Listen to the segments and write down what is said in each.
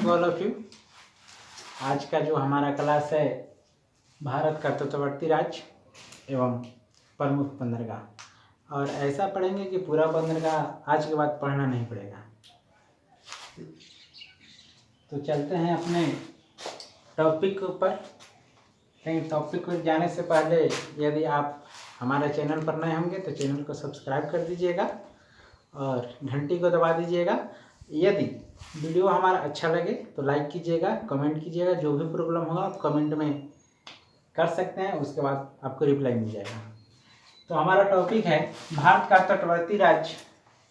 To all of you. आज का जो हमारा क्लास है भारत का तटवर्ती राज्य एवं प्रमुख बंदरगाह, और ऐसा पढ़ेंगे कि पूरा बंदरगाह आज के बाद पढ़ना नहीं पड़ेगा। तो चलते हैं अपने टॉपिक के ऊपर। लेकिन टॉपिक को जाने से पहले यदि आप हमारे चैनल पर नए होंगे तो चैनल को सब्सक्राइब कर दीजिएगा और घंटी को दबा दीजिएगा। यदि वीडियो हमारा अच्छा लगे तो लाइक कीजिएगा, कमेंट कीजिएगा। जो भी प्रॉब्लम होगा आप कमेंट में कर सकते हैं, उसके बाद आपको रिप्लाई मिल जाएगा। तो हमारा टॉपिक है भारत का तटवर्ती राज्य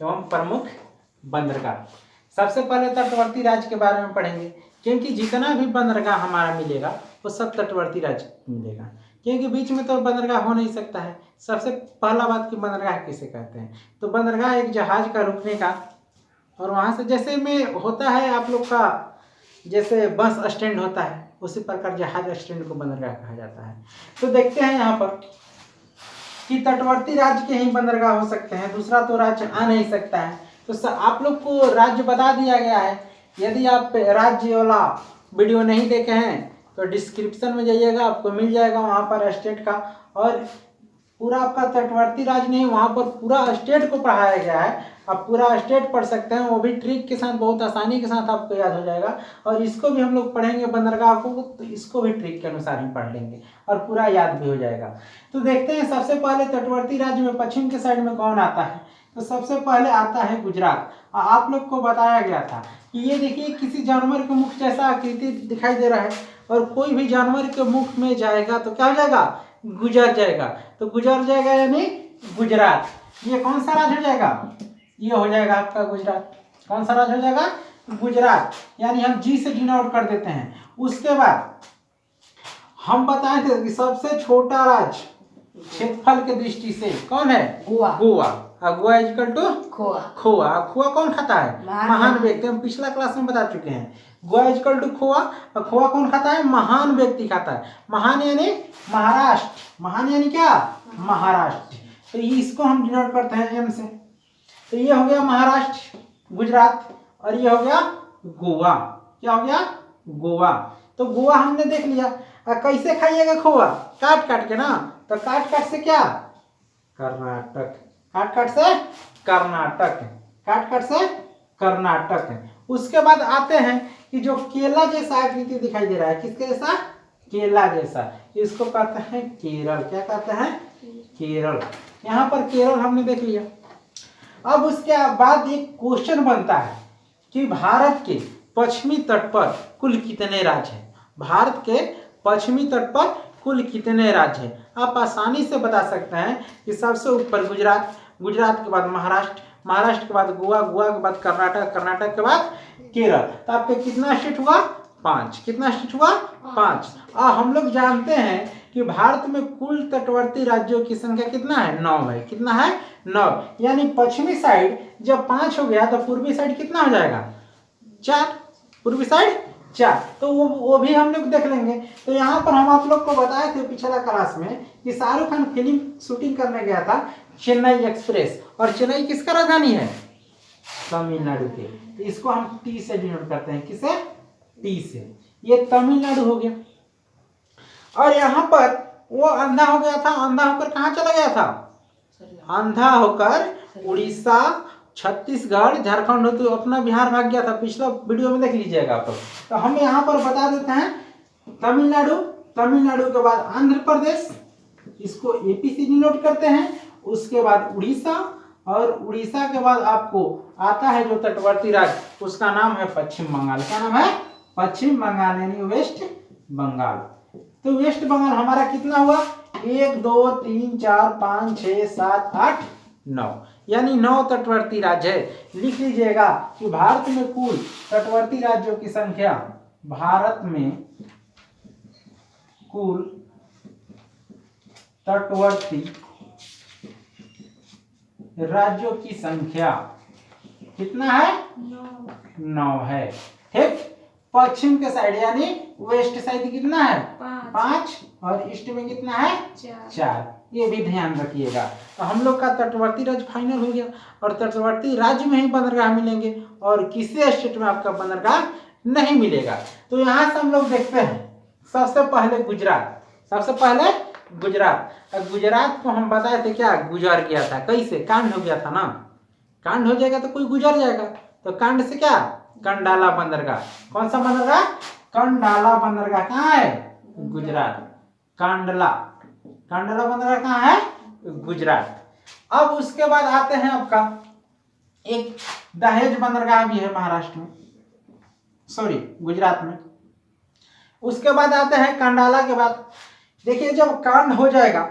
एवं प्रमुख बंदरगाह। सबसे पहले तटवर्ती राज्य के बारे में पढ़ेंगे, क्योंकि जितना भी बंदरगाह हमारा मिलेगा वो सब तटवर्ती राज्य मिलेगा, क्योंकि बीच में तो बंदरगाह हो नहीं सकता है। सबसे पहला बात कि बंदरगाह किसे कहते हैं, तो बंदरगाह एक जहाज का रुकने का, और वहाँ से जैसे में होता है आप लोग का जैसे बस स्टैंड होता है, उसी प्रकार जहाज स्टैंड को बंदरगाह कहा जाता है। तो देखते हैं यहाँ पर कि तटवर्ती राज्य के ही बंदरगाह हो सकते हैं, दूसरा तो राज्य आ नहीं सकता है। तो आप लोग को राज्य बता दिया गया है। यदि आप राज्य वाला वीडियो नहीं देखे हैं तो डिस्क्रिप्शन में जाइएगा, आपको मिल जाएगा वहाँ पर स्टेट का, और पूरा आपका तटवर्ती राज्य नहीं, वहाँ पर पूरा स्टेट को पढ़ाया गया है। आप पूरा स्टेट पढ़ सकते हैं, वो भी ट्रिक के साथ, बहुत आसानी के साथ आपको याद हो जाएगा। और इसको भी हम लोग पढ़ेंगे बंदरगाह को, तो इसको भी ट्रिक के अनुसार ही पढ़ लेंगे और पूरा याद भी हो जाएगा। तो देखते हैं सबसे पहले तटवर्ती राज्य में पश्चिम के साइड में कौन आता है। तो सबसे पहले आता है गुजरात। आप लोग को बताया गया था कि ये देखिए किसी जानवर के मुख जैसा आकृति दिखाई दे रहा है, और कोई भी जानवर के मुख में जाएगा तो क्या हो जाएगा, गुजर जाएगा। तो गुजर जाएगा यानी गुजरात। ये कौन सा राज्य हो जाएगा, ये हो जाएगा आपका गुजरात। कौन सा राज्य हो जाएगा, गुजरात। यानी हम जी से डिनोट कर देते हैं। उसके बाद हम बताए थे कि सबसे छोटा राज्य क्षेत्रफल के दृष्टि से कौन है, गोवा। गोवा इक्वल टू खोआ। खोआ कौन खाता है, महान व्यक्ति। हम पिछला क्लास में बता चुके हैं। गोवा इक्वल टू खोआ, और खोआ कौन खाता है, महान व्यक्ति खाता है। महान यानी महाराष्ट्र। महान यानी क्या, महाराष्ट्र। तो इसको हम डिनोट करते हैं एम से। तो ये हो गया महाराष्ट्र, गुजरात, और ये हो गया गोवा। क्या हो गया, गोवा। तो गोवा हमने देख लिया। कैसे खाइएगा खोआ, काट काट के ना। तो काट काट से क्या, कर्नाटक। काट काट से कर्नाटक, काट काट से कर्नाटक। उसके बाद आते हैं कि जो केला जैसा आकृति दिखाई दे रहा है, किसके जैसा, केला जैसा, इसको कहते हैं केरल। क्या कहते हैं, केरल। यहाँ पर केरल हमने देख लिया। अब उसके बाद एक क्वेश्चन बनता है कि भारत के पश्चिमी तट पर कुल कितने राज्य हैं। भारत के पश्चिमी तट पर कुल कितने राज्य हैं। आप आसानी से बता सकते हैं कि सबसे ऊपर गुजरात, गुजरात के बाद महाराष्ट्र, महाराष्ट्र के बाद गोवा, गोवा के बाद कर्नाटक, कर्नाटक के बाद केरल। तो आपके कितना स्टेट हुआ, 5। कितना स्टेट हुआ, 5। हम लोग जानते हैं कि भारत में कुल तटवर्ती राज्यों की संख्या कितना है, 9 है। कितना है, 9। यानी पश्चिमी साइड जब 5 हो गया तो पूर्वी साइड कितना हो जाएगा, 4। पूर्वी साइड 4। तो वो भी हम लोग देख लेंगे। तो यहाँ पर हम आप लोग को बताए थे पिछला क्लास में कि शाहरुख खान फिल्म शूटिंग करने गया था चेन्नई एक्सप्रेस, और चेन्नई किसका राजधानी है, तमिलनाडु के। तो इसको हम टी से डिनोट करते हैं, किसे, टी से। ये तमिलनाडु हो गया। और यहाँ पर वो अंधा हो गया था, अंधा होकर कहाँ चला गया था, अंधा होकर उड़ीसा, छत्तीसगढ़, झारखंड होते अपना बिहार भाग गया था। पिछला वीडियो में देख लीजिएगा आप। तो हम यहाँ पर बता देते हैं तमिलनाडु, तमिलनाडु के बाद आंध्र प्रदेश, इसको एपी से डिनोट करते हैं। उसके बाद उड़ीसा, और उड़ीसा के बाद आपको आता है जो तटवर्ती राज्य, उसका नाम है पश्चिम बंगाल। क्या नाम है, पश्चिम बंगाल, यानी वेस्ट बंगाल। तो वेस्ट बंगाल हमारा कितना हुआ, 1 2 3 4 5 6 7 8 9, यानी 9 तटवर्ती राज्य है। लिख लीजिएगा कि भारत में कुल तटवर्ती राज्यों की संख्या, भारत में कुल तटवर्ती राज्यों की संख्या कितना है, 9 है। ठीक। पश्चिम के साइड यानी वेस्ट साइड कितना है, 5, और ईस्ट में कितना है, 4। ये भी ध्यान रखिएगा। तो हम लोग का तटवर्ती राज्य फाइनल हो गया, और तटवर्ती राज्य में ही बंदरगाह मिलेंगे। और किसी स्टेट में आपका बंदरगाह नहीं मिलेगा। तो यहाँ से हम लोग देखते हैं सबसे पहले गुजरात, सबसे पहले गुजरात। गुजरात को हम बताए थे क्या गुजर गया था, कैसे कांड हो गया था ना, कांड हो जाएगा तो कोई गुजर जाएगा। तो कांड से क्या कंडाला बंदरगाह, कौन सा बंदरगाह, कंडाला बंदरगाह कहाँ है, गुजरात। कांडला, कांडला बंदरगाह कहाँ है, गुजरात। अब उसके बाद आते हैं आपका एक दहेज बंदरगाह भी है महाराष्ट्र में, सॉरी गुजरात में। उसके बाद आते हैं कंडाला के बाद। देखिए जब कांड हो जाएगा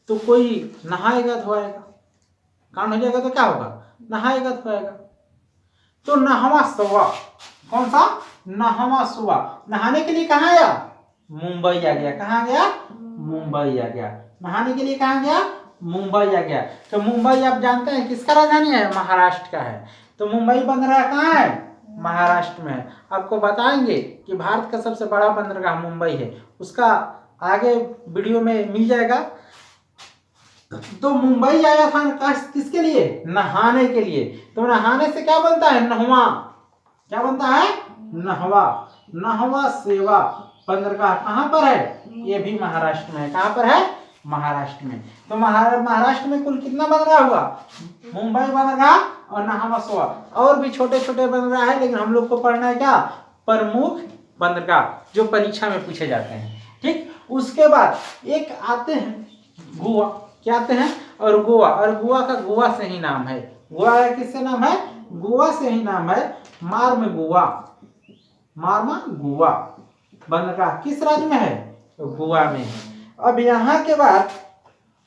तो कोई नहाएगा धोएगा, कांड हो जाएगा तो क्या होगा, नहाएगा धोएगा। तो नहवा सुवा, कौन सा, नहवा सुवा, नहाने के लिए कहाँ गया, मुंबई आ गया। कहाँ गया, मुंबई आ गया। नहाने के लिए कहाँ गया, मुंबई आ गया। तो मुंबई आप जानते हैं किसका राजधानी है, महाराष्ट्र का है। तो मुंबई बंदरगाह कहाँ है, महाराष्ट्र में है। आपको बताएंगे कि भारत का सबसे बड़ा बंदरगाह मुंबई है, उसका आगे वीडियो में मिल जाएगा। तो मुंबई आया था किसके लिए, नहाने के लिए। तो नहाने से क्या बनता है, नहवा, क्या बनता है, नहवा। नहवा सेवा बंदरगाह कहाँ पर है, ये भी महाराष्ट्र में है। कहाँ पर है, महाराष्ट्र में। तो महाराष्ट्र में कुल कितना बंदरगाह हुआ, मुंबई बंदरगाह और नहवा सेवा, और भी छोटे छोटे बंदरगाह है, लेकिन हम लोग को पढ़ना है क्या, प्रमुख बंदरगाह जो परीक्षा में पूछे जाते हैं। ठीक, उसके बाद एक आते हैं गोवा, क्या आते हैं, और गोवा, और गोवा का गोवा से ही नाम है। गोवा का किससे नाम है, गोवा से ही नाम है, मार्म गोवा, मार्मा गोवा बंदरगाह किस राज्य में है, तो गोवा में है। अब यहाँ के बाद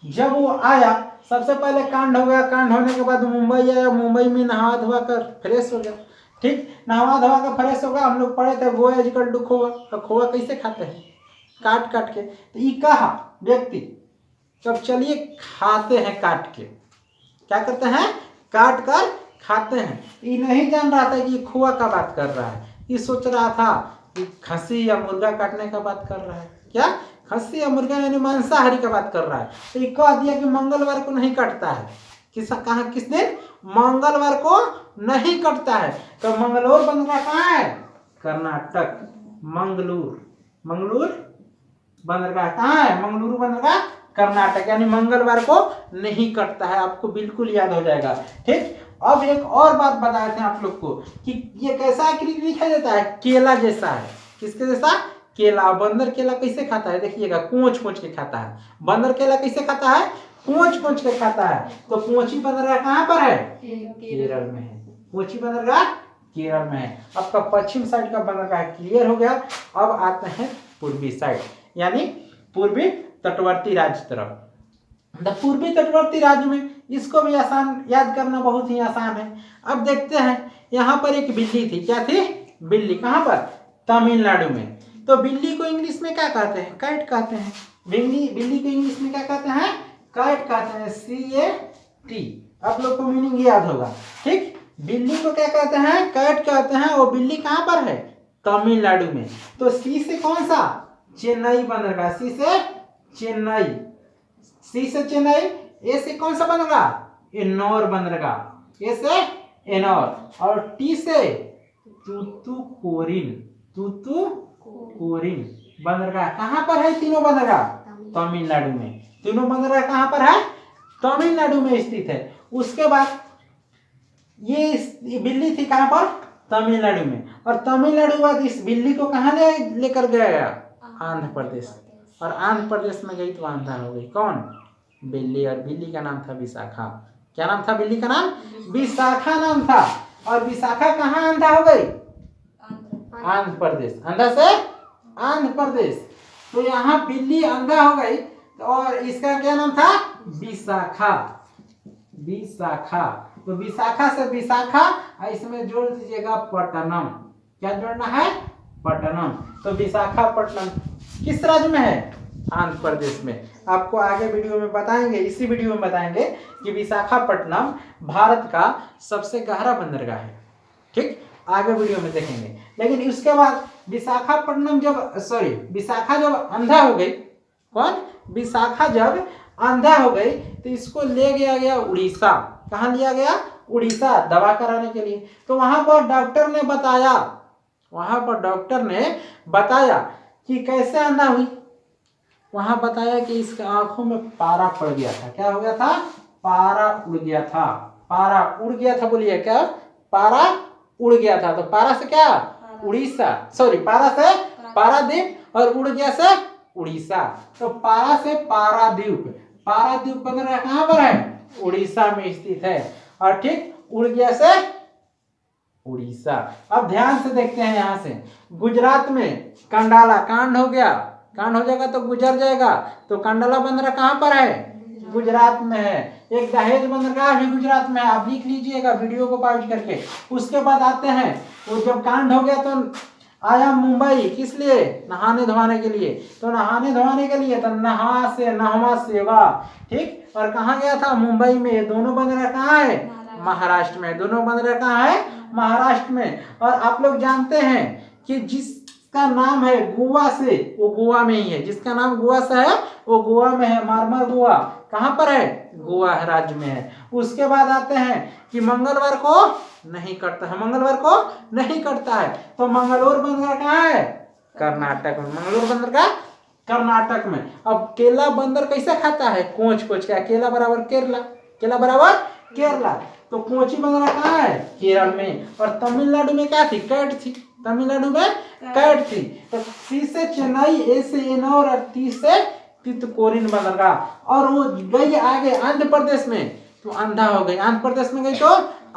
जब वो आया, सबसे पहले कांड हो गया, कांड होने के बाद मुंबई आया, मुंबई में नहा धोआ कर फ्रेश हो गया। ठीक, नहा धोआ कर फ्रेश हो गया। हम लोग पढ़े थे गोवा इजकल टू खोआ। अब खोआ कैसे खाते हैं, काट काट के। तो ये कहा व्यक्ति, तब चलिए खाते हैं काट के, क्या करते हैं, काट कर खाते हैं। ये नहीं जान रहा था कि ये खोआ का बात कर रहा है, ये सोच रहा था कि खस्सी या मुर्गा काटने का बात कर रहा है। क्या, खस्सी या मुर्गा यानी मांसाहारी का बात कर रहा है। तो ये कह दिया कि मंगलवार को नहीं कटता है। कहा किस दिन, मंगलवार को नहीं कटता है। तो मंगलोर बंदरगाह कहाँ है, कर्नाटक, मंगलूर, मंगलूर बंदरगाह कहाँ है, मंगलुरु बंदरगाह कर्नाटक, यानी मंगलवार को नहीं कटता है। आपको बिल्कुल याद हो जाएगा। ठीक, अब एक और बात बताए थे आप लोग को कि ये कैसा आकृति दिखाई देता है, केला जैसा है। किसके जैसा, केला। बंदर केला कैसे खाता है, देखिएगा कोंच कोंच के खाता है। बंदर केला कैसे खाता है, कोंच कोंच के खाता है। तो कोची बंदरगाह कहाँ पर है, केरल में है। कोची बंदरगाह केरल में है। आपका पश्चिम साइड का बंदरगाह क्लियर हो गया। अब आते हैं पूर्वी साइड, यानी पूर्वी तटवर्ती राज्य तरफ। द पूर्वी तटवर्ती राज्य में, इसको भी आसान याद करना, बहुत ही आसान है। अब देखते हैं, यहाँ पर एक बिल्ली थी। क्या थी, बिल्ली। कहाँ पर, तमिलनाडु में। तो बिल्ली को इंग्लिश में क्या कहते हैं, कैट कहते हैं। बिल्ली को इंग्लिश में क्या कहते हैं, कैट कहते हैं, CAT। आप लोग को मीनिंग याद होगा। ठीक, बिल्ली को क्या कहते हैं, कैट कहते हैं। वो बिल्ली कहाँ पर है, तमिलनाडु में। तो सी से कौन सा, चेन्नई बंदरगाह, सी से चेन्नई, सी से चेन्नई। ए से कौन सा बंदरगाह, एन्नौर बंदरगाह, ए से एन्नौर। और टी से तूतुकोरिन, तूतुकोरिन बंदरगाह। कहाँ पर है तीनों बंदरगाह, तमिलनाडु में। तीनों बंदरगाह कहाँ पर है, तमिलनाडु में स्थित है। उसके बाद ये बिल्ली थी कहाँ पर, तमिलनाडु में। और तमिलनाडु बाद इस बिल्ली को कहाँ लेकर गया, आंध्र प्रदेश। और आंध्र प्रदेश में गई तो आंधा हो गई, कौन, बिल्ली। और बिल्ली का नाम था विशाखा। क्या नाम था, बिल्ली का नाम विशाखा नाम था। और विशाखा कहाँ आंधा हो गई, आंध्र प्रदेश। अंधा से आंध्र प्रदेश। तो यहाँ बिल्ली अंधा हो गई, और इसका क्या नाम था, विशाखा, विशाखा। तो विशाखा से विशाखा, इसमें जोड़ दीजिएगा पट्टनम। क्या जोड़ना है, पट्टनम। तो विशाखापट्टनम किस राज्य में है, आंध्र प्रदेश में। आपको आगे वीडियो में बताएंगे, इसी वीडियो में बताएंगे कि विशाखापट्टनम भारत का सबसे गहरा बंदरगाह है। ठीक, आगे वीडियो में देखेंगे। लेकिन उसके बाद विशाखापट्टनम जब, विशाखा जब अंधा हो गई, कौन, विशाखा जब अंधा हो गई तो इसको ले गया उड़ीसा। कहाँ लिया गया? उड़ीसा, दवा कराने के लिए। तो वहां पर डॉक्टर ने बताया कि कैसे अंधा हुई। वहां बताया कि इसके आंखों में पारा पड़ गया था। क्या हो गया था? पारा उड़ गया था। पारा उड़ गया था, बोलिए क्या? पारा उड़ गया था। तो पारा से क्या? उड़ीसा, सॉरी, पारा से पारादीप और उड़ गया से उड़ीसा। तो पारा से पारादीप, पारादीप बंदरगाह कहाँ पर है? उड़ीसा में स्थित है। और ठीक, उड़ गया से उड़ीसा। अब ध्यान से देखते हैं यहाँ से, गुजरात में कंडाला, कांड हो गया, कांड हो जाएगा तो गुजर जाएगा। तो कंडाला बंदरगाह कहाँ पर है? गुजरात में है। एक दहेज बंदरगाह भी गुजरात में है, आप लिख लीजिएगा वीडियो को पॉज करके। उसके बाद आते हैं, वो जब कांड हो गया तो आया मुंबई, किस लिए? नहाने धोने के लिए। तो नहाने धोने के लिए तो नहा से नहवा सेवा, ठीक। और कहाँ गया था? मुंबई में। दोनों बंदरगाह कहाँ है? महाराष्ट्र में। दोनों बंदरगाह कहाँ है? महाराष्ट्र में। और आप लोग जानते हैं कि जिसका नाम है गोवा से, वो गोवा में ही है। जिसका नाम गोवा से है वो गोवा में है। मारमर गोवा कहाँ पर है? गोवा राज्य में है। उसके बाद आते हैं कि मंगलवार को नहीं कटता है, मंगलवार को नहीं कटता है। तो मंगलोर बंदरगाह कहाँ है? कर्नाटक में। मंगलोर बंदरगाह कर्नाटक में। अब केला बंदर कैसे खाता है? कोच कोच का। केला बराबर केरला, केला बराबर केरला। तो कोची बंदरगाह कहाँ है? केरल में। और तमिलनाडु में क्या थी? कैट थी। तमिलनाडु में कैट थी। तो सी से चेन्नई, ए से एनोर और टी से तितकोरिन बंदरगाह। और वो गई आगे आंध्र प्रदेश में, तो अंधा हो गई। आंध्र प्रदेश में गई तो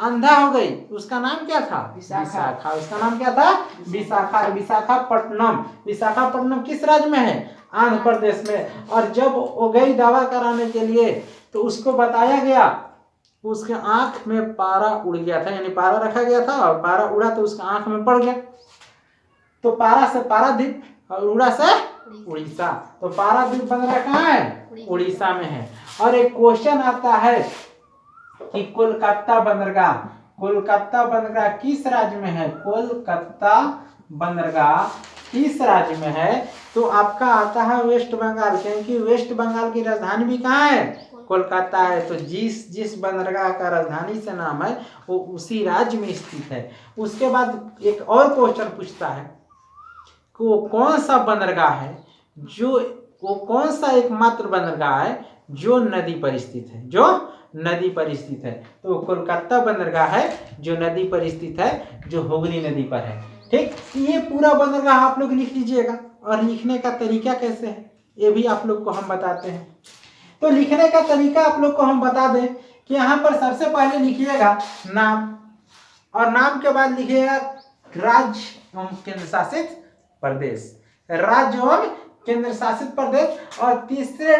अंधा हो गई। उसका नाम क्या था? विशाखा। उसका नाम क्या था? विशाखा। विशाखापट्टनम। विशाखापट्टनम किस राज्य में है? आंध्र प्रदेश में। और जब वो गई दवा कराने के लिए तो उसको बताया गया, उसके आंख में पारा उड़ गया था, यानी पारा रखा गया था और पारा उड़ा तो उसका आंख में पड़ गया। तो पारा से पारादीप और उड़ा से उड़ीसा। तो पारादीप बंदरगाह कहाँ है? उड़ीसा में है। और एक क्वेश्चन आता है कि कोलकाता बंदरगाह, कोलकाता बंदरगाह किस राज्य में है? कोलकाता बंदरगाह किस राज्य में है? तो आपका आता है वेस्ट बंगाल, क्योंकि वेस्ट बंगाल की राजधानी भी कहाँ है? कोलकाता है। तो जिस बंदरगाह का राजधानी से नाम है वो उसी राज्य में स्थित है। उसके बाद एक और क्वेश्चन पूछता है कि वो कौन सा बंदरगाह है जो, वो कौन सा एकमात्र बंदरगाह है जो नदी पर स्थित है, जो नदी पर स्थित है? तो कोलकाता बंदरगाह है जो नदी पर स्थित है, जो हुगली नदी पर है। ठीक, ये पूरा बंदरगाह आप लोग लिख लीजिएगा। और लिखने का तरीका कैसे है ये भी आप लोग को हम बताते हैं। तो लिखने का तरीका आप लोग को हम बता दें कि यहाँ पर सबसे पहले लिखिएगा नाम, और नाम के बाद लिखिएगा राज्य एवं केंद्र शासित प्रदेश, राज्य एवं केंद्र शासित प्रदेश। और तीसरे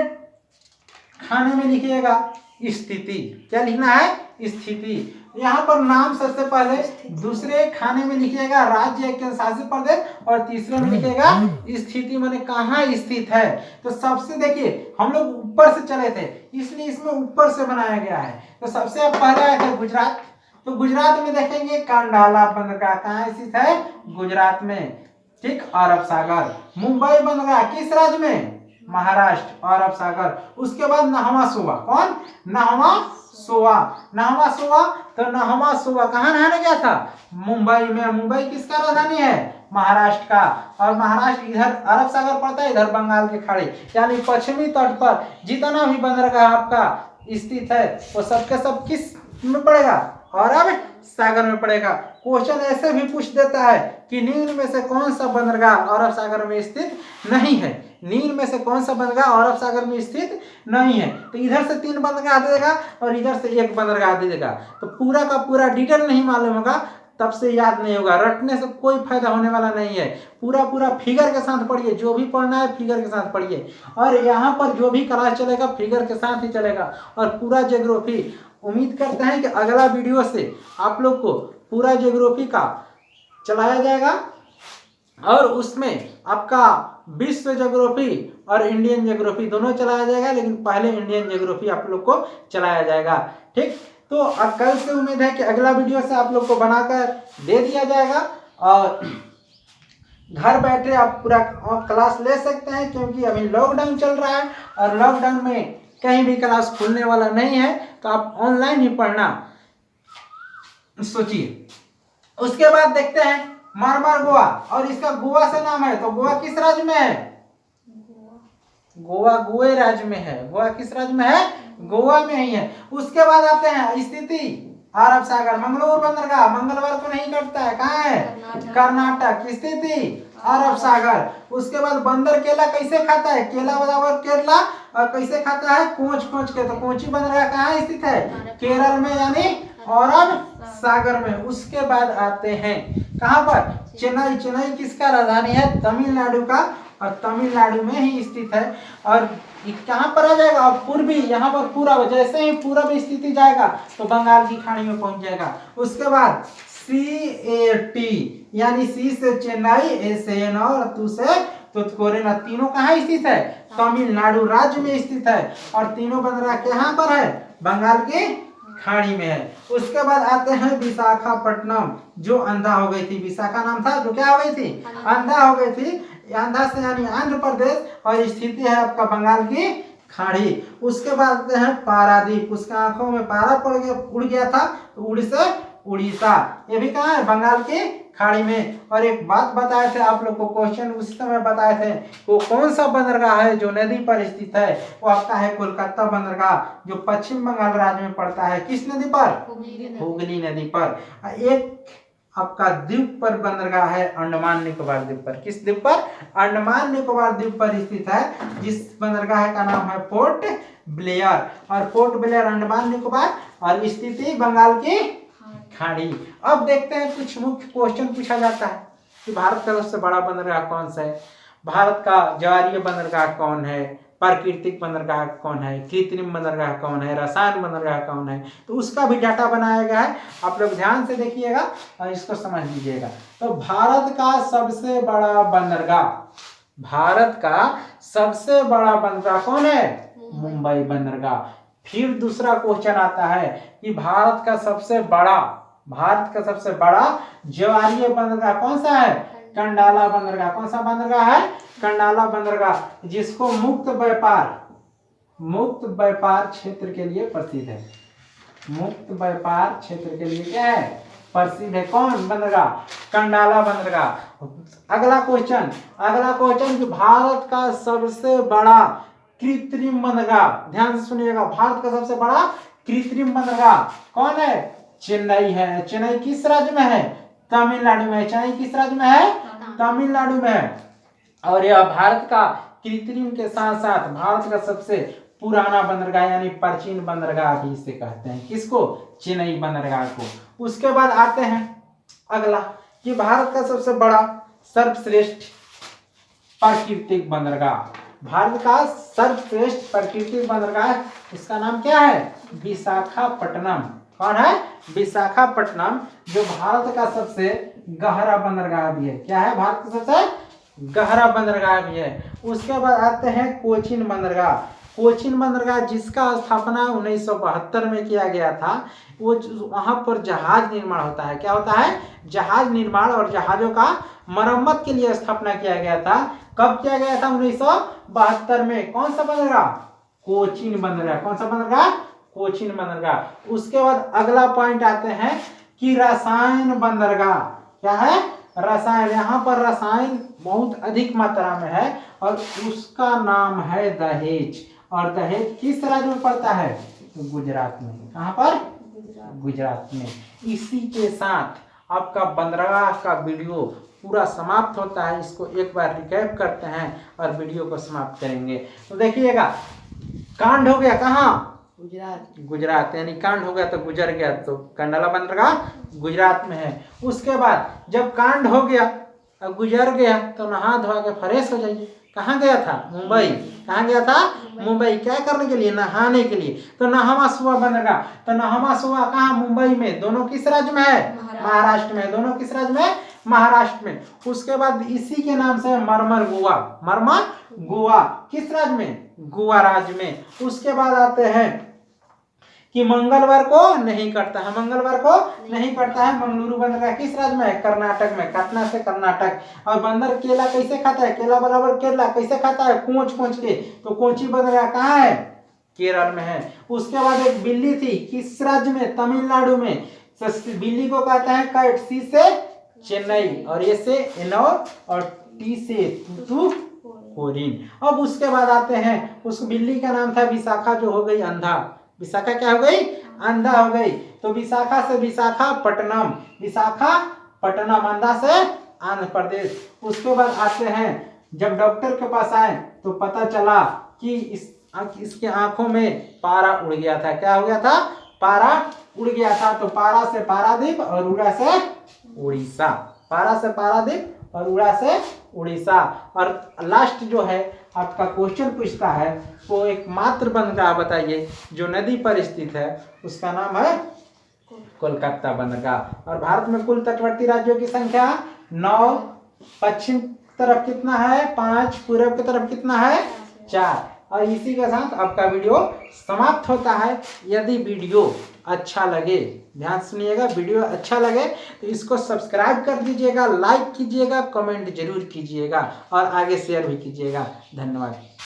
खाने में लिखिएगा स्थिति। क्या लिखना है? स्थिति। यहाँ पर नाम सबसे पहले, दूसरे खाने में लिखिएगा राज्य केंद्र शासित प्रदेश, और तीसरे में लिखिएगा स्थिति, माने कहाँ स्थित है। तो सबसे देखिए हम लोग ऊपर से चले थे इसलिए इसमें ऊपर से बनाया गया है। तो सबसे पहले आया था गुजरात। तो गुजरात में देखेंगे कंडाला बंदरगाह कहाँ स्थित है? गुजरात में, ठीक, अरब सागर। मुंबई बंदरगाह किस राज्य में? महाराष्ट्र, अरब सागर। उसके बाद नहवा सोवा, कौन? नहवा सोवा। नहवा सोवा, तो नहवा सोवा कहाँ नहाने गया था? मुंबई में। मुंबई किसका राजधानी है? महाराष्ट्र का। और महाराष्ट्र इधर अरब सागर पड़ता है, इधर बंगाल के खाड़ी, यानी पश्चिमी तट पर जितना भी बंदरगाह आपका स्थित है वो सबके सब किस में पड़ेगा? अरब सागर में पड़ेगा। क्वेश्चन ऐसे भी पूछ देता है कि निम्न में से कौन सा बंदरगाह अरब सागर में स्थित नहीं है? निम्न में से कौन सा बंदरगाह अरब सागर में स्थित नहीं है? तो इधर से 3 बंदरगाह दे देगा और इधर से 1 बंदरगाह दे देगा। तो पूरा का पूरा डिटेल नहीं मालूम होगा तब से याद नहीं होगा, रटने से कोई फायदा होने वाला नहीं है। पूरा फिगर के साथ पढ़िए, जो भी पढ़ना है फिगर के साथ पढ़िए। और यहाँ पर जो भी क्लास चलेगा फिगर के साथ ही चलेगा। और पूरा ज्योग्राफी, उम्मीद करते हैं कि अगला वीडियो से आप लोग को पूरा ज्योग्राफी का चलाया जाएगा, और उसमें आपका विश्व ज्योग्राफी और इंडियन ज्योग्राफी दोनों चलाया जाएगा, लेकिन पहले इंडियन ज्योग्राफी आप लोग को चलाया जाएगा। ठीक, तो अब कल से उम्मीद है कि अगला वीडियो से आप लोग को बनाकर दे दिया जाएगा, और घर बैठे आप पूरा क्लास ले सकते हैं, क्योंकि अभी लॉकडाउन चल रहा है और लॉकडाउन में कहीं भी क्लास खुलने वाला नहीं है, तो आप ऑनलाइन ही पढ़ना सोचिए। उसके बाद देखते हैं मरमर गोवा, और इसका गोवा से नाम है, तो गोवा किस राज्य में है? गोवा गोवे राज्य में है। गोवा किस राज्य में है? गोवा में ही है। उसके बाद आते हैं स्थिति अरब सागर, मंगलूर बंदरगाह मंगलवार को नहीं कटता है, कहाँ है? कर्नाटक। स्थिति अरब सागर। उसके बाद बंदर केला कैसे खाता है? केला बराबर केरला, और कैसे खाता है? कोंच कोंच के। तो कोची बंदरगाह कहाँ स्थित है? केरल में, यानी अरब सागर में। उसके बाद आते हैं कहाँ पर? चेन्नई। चेन्नई किसका राजधानी है? तमिलनाडु का, और तमिलनाडु में ही स्थित है। और कहाँ पर आ जाएगा? अब पूर्वी, यहाँ पर पूरब, जैसे ही पूरब स्थिति जाएगा तो बंगाल की खाड़ी में पहुंच जाएगा। उसके बाद CAT, यानी सी से चेन्नई, ए से एन और तू से तुतकोरिन, तीनों कहाँ स्थित है? तमिलनाडु राज्य में स्थित है। और तीनों बंदरगाह कहाँ पर है? बंगाल की खाड़ी में है। उसके बाद आते हैं विशाखापट्टनम, जो अंधा हो गई थी। विशाखा नाम था, जो क्या हो गई थी? अंधा हो गई थी। अंधा से यानी आंध्र प्रदेश, और स्थिति है आपका बंगाल की खाड़ी। उसके बाद आते हैं पारादीप, उसके आंखों में पारा पड़ गया, उड़ गया था, तो उड़ से उड़ीसा, ये भी कहाँ है? बंगाल की खाड़ी में। और एक बात बताए थे आप लोग को, क्वेश्चन उस समय बताए थे, वो कौन सा बंदरगाह है जो नदी पर स्थित है? वो आपका है कोलकाता बंदरगाह, जो पश्चिम बंगाल राज्य में पड़ता है। किस नदी पर? हुगली नदी पर। एक आपका द्वीप पर बंदरगाह है, अंडमान निकोबार द्वीप पर। किस द्वीप पर? अंडमान निकोबार द्वीप पर स्थित है, जिस बंदरगाह का नाम है पोर्ट ब्लेयर। और पोर्ट ब्लेयर अंडमान निकोबार, और स्थिति बंगाल की खाड़ी। अब देखते हैं कुछ मुख्य क्वेश्चन पूछा जाता है कि भारत का सबसे बड़ा बंदरगाह कौन सा है? भारत का ज्वारीय बंदरगाह कौन है? प्राकृतिक बंदरगाह कौन है? कृत्रिम बंदरगाह कौन है? रसायन बंदरगाह कौन है? तो उसका भी डाटा बनाया गया है, आप लोग ध्यान से देखिएगा और इसको समझ लीजिएगा। तो भारत का सबसे बड़ा बंदरगाह, भारत का सबसे बड़ा बंदरगाह कौन है? मुंबई बंदरगाह। फिर दूसरा क्वेश्चन आता है कि भारत का सबसे बड़ा ज्वारीय बंदरगाह कौन सा है? कंडाला बंदरगाह। कौन सा बंदरगाह है? कंडाला बंदरगाह, जिसको मुक्त व्यापार क्षेत्र के लिए प्रसिद्ध है। मुक्त व्यापार क्षेत्र के लिए क्या है? प्रसिद्ध है। कौन बंदरगाह? कंडाला बंदरगाह। अगला क्वेश्चन कि भारत का सबसे बड़ा कृत्रिम बंदरगाह, ध्यान से सुनिएगा, भारत का सबसे बड़ा कृत्रिम बंदरगाह कौन है? चेन्नई है। चेन्नई किस राज्य में है? तमिलनाडु में। चेन्नई किस राज्य में है? तमिलनाडु में है। और यह भारत का कृत्रिम के साथ साथ भारत का सबसे पुराना बंदरगाह, यानी प्राचीन बंदरगाह भी इसे कहते हैं। किसको? चेन्नई बंदरगाह को। उसके बाद आते हैं अगला कि भारत का सबसे बड़ा सर्वश्रेष्ठ प्राकृतिक बंदरगाह, भारत का सर्वश्रेष्ठ प्राकृतिक बंदरगाह, इसका नाम क्या है? विशाखापट्टनम। कौन है? विशाखापट्टनम, जो भारत का सबसे गहरा बंदरगाह भी है। क्या है? भारत का सबसे गहरा बंदरगाह भी है। उसके बाद आते हैं कोचीन बंदरगाह। कोचीन बंदरगाह जिसका स्थापना 1972 में किया गया था, वो वहां पर जहाज निर्माण होता है। क्या होता है? जहाज निर्माण और जहाजों का मरम्मत के लिए स्थापना किया गया था। कब किया गया था? 1972 में। कौन सा बंदरगाह? कोचीन बंदरगाह। कौन सा बंदरगाह? कोचीन बंदरगाह। उसके बाद अगला पॉइंट आते हैं कि रसायन बंदरगाह। क्या है? रसायन। यहाँ पर रसायन बहुत अधिक मात्रा में है, और उसका नाम है दहेज। और दहेज किस राज्य में पड़ता है? गुजरात में। कहाँ पर? गुजरात में। इसी के साथ आपका बंदरगाह का वीडियो पूरा समाप्त होता है। इसको एक बार रिकैप करते हैं और वीडियो को समाप्त करेंगे। तो देखिएगा, कांड हो गया कहाँ? गुजरात, यानी कांड हो गया तो गुजर गया, तो कंडाला बंदरगाह गुजरात में है। उसके बाद जब कांड हो गया और गुजर गया तो नहा धोआ के फ्रेश हो जाइए। कहाँ गया था? मुंबई। कहाँ गया था? मुंबई। क्या करने के लिए? नहाने के लिए। तो नहामा सुआ बंदरगाह, तो नहामा सुआ कहाँ? मुंबई में। दोनों किस राज्य में है? महाराष्ट्र में। दोनों किस राज्य में? महाराष्ट्र में। उसके बाद इसी के नाम से मरमर गोवा किस राज्य में? गोवा राज्य में। उसके बाद आते हैं कि मंगलवार को नहीं कटता है। मंगलवार को नहीं कटता है। मंगलुरु बंदरगाह किस राज्य में है? कर्नाटक में। कटना से कर्नाटक। और बंदर केला कैसे खाता है? केला बराबर केला कैसे खाता है? कोंच के। तो कोची बंदरगाह कहाँ है? केरल में है। उसके बाद एक बिल्ली थी, किस राज्य में? तमिलनाडु में। बिल्ली को कहते हैं कैट, सी से चेन्नई और ए से एनोर और टी से तूतुकुड़ीन। अब उसके बाद आते हैं, उस बिल्ली का नाम था विशाखा, जो हो गई अंधा। विशाखा क्या हो गई? अंधा हो गई। तो विशाखा से विशाखापट्टनम, विशाखापट्टनम, अंधा से आंध्र प्रदेश। उसके बाद आते हैं, जब डॉक्टर के पास आए तो पता चला कि इसके आंखों में पारा उड़ गया था। क्या हो गया था? पारा उड़ गया था। तो पारा से पारादीप और उड़ा से उड़ीसा। पारा से पारादीप और उड़ा से उड़ीसा। और लास्ट जो है आपका क्वेश्चन पूछता है, वो एक मात्र बंदरगाह बताइए जो नदी पर स्थित है, उसका नाम है कोलकाता बंदरगाह। और भारत में कुल तटवर्ती राज्यों की संख्या 9, पश्चिम तरफ कितना है? 5, पूर्व की तरफ कितना है? 4। और इसी के साथ आपका वीडियो समाप्त होता है। यदि वीडियो अच्छा लगे, ध्यान सुनिएगा, वीडियो अच्छा लगे तो इसको सब्सक्राइब कर दीजिएगा, लाइक कीजिएगा, कमेंट जरूर कीजिएगा और आगे शेयर भी कीजिएगा। धन्यवाद।